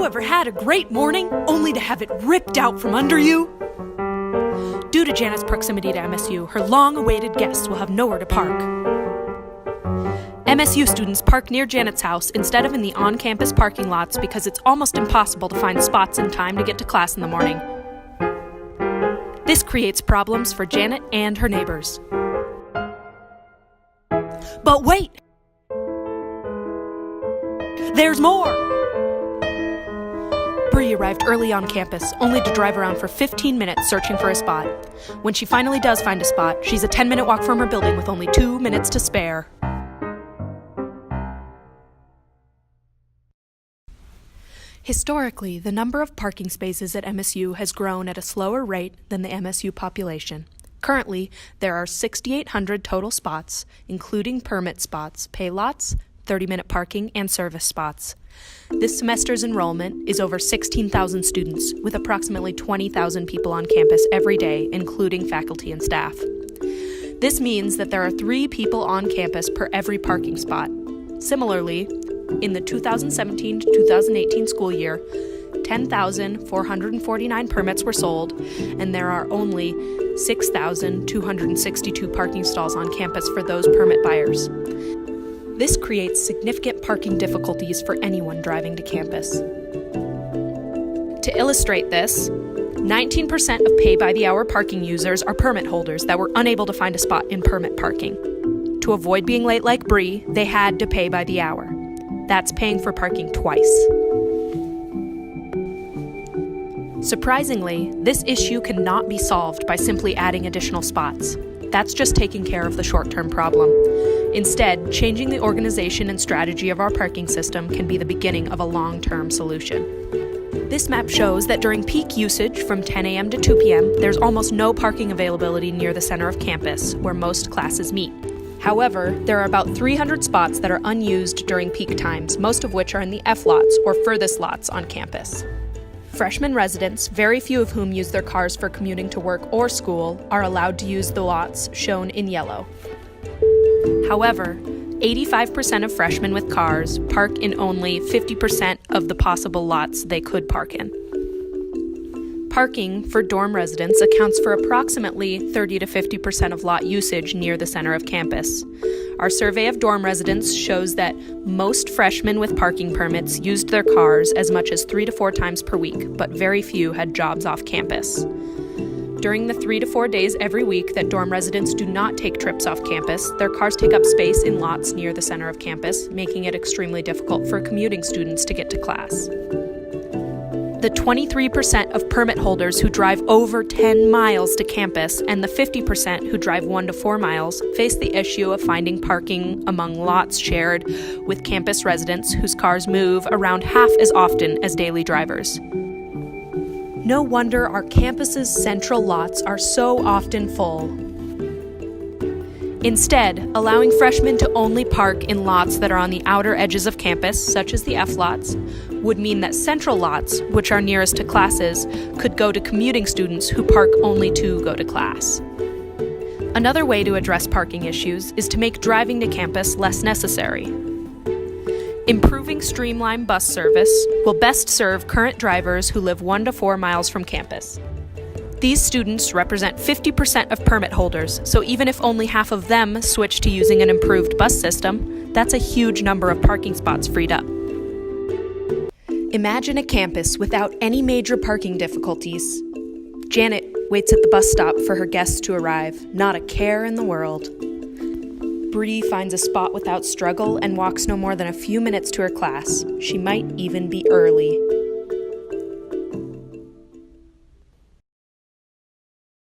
you ever had a great morning only to have it ripped out from under you? Due to Janet's proximity to MSU, her long-awaited guests will have nowhere to park. MSU students park near Janet's house instead of in the on-campus parking lots because it's almost impossible to find spots in time to get to class in the morning. This creates problems for Janet and her neighbors. But wait! There's more! Bree arrived early on campus, only to drive around for 15 minutes searching for a spot. When she finally does find a spot, she's a 10-minute walk from her building with only 2 minutes to spare. Historically, the number of parking spaces at MSU has grown at a slower rate than the MSU population. Currently, there are 6,800 total spots, including permit spots, pay lots, 30-minute parking, and service spots. This semester's enrollment is over 16,000 students, with approximately 20,000 people on campus every day, including faculty and staff. This means that there are 3 people on campus per every parking spot. Similarly, in the 2017 to 2018 school year, 10,449 permits were sold, and there are only 6,262 parking stalls on campus for those permit buyers. This creates significant parking difficulties for anyone driving to campus. To illustrate this, 19% of pay-by-the-hour parking users are permit holders that were unable to find a spot in permit parking. To avoid being late like Bree, they had to pay by the hour. That's paying for parking twice. Surprisingly, this issue cannot be solved by simply adding additional spots. That's just taking care of the short-term problem. Instead, changing the organization and strategy of our parking system can be the beginning of a long-term solution. This map shows that during peak usage from 10 a.m. to 2 p.m., there's almost no parking availability near the center of campus, where most classes meet. However, there are about 300 spots that are unused during peak times, most of which are in the F lots, or furthest lots, on campus. Freshman residents, very few of whom use their cars for commuting to work or school, are allowed to use the lots shown in yellow. However, 85% of freshmen with cars park in only 50% of the possible lots they could park in. Parking for dorm residents accounts for approximately 30 to 50% of lot usage near the center of campus. Our survey of dorm residents shows that most freshmen with parking permits used their cars as much as 3 to 4 times per week, but very few had jobs off campus. During the 3 to 4 days every week that dorm residents do not take trips off campus, their cars take up space in lots near the center of campus, making it extremely difficult for commuting students to get to class. The 23% of permit holders who drive over 10 miles to campus and the 50% who drive 1 to 4 miles face the issue of finding parking among lots shared with campus residents whose cars move around half as often as daily drivers. No wonder our campus's central lots are so often full. Instead, allowing freshmen to only park in lots that are on the outer edges of campus, such as the F lots, would mean that central lots, which are nearest to classes, could go to commuting students who park only to go to class. Another way to address parking issues is to make driving to campus less necessary. Improving streamlined bus service will best serve current drivers who live 1 to 4 miles from campus. These students represent 50% of permit holders, so even if only half of them switch to using an improved bus system, that's a huge number of parking spots freed up. Imagine a campus without any major parking difficulties. Janet waits at the bus stop for her guests to arrive, not a care in the world. Bree finds a spot without struggle and walks no more than a few minutes to her class. She might even be early.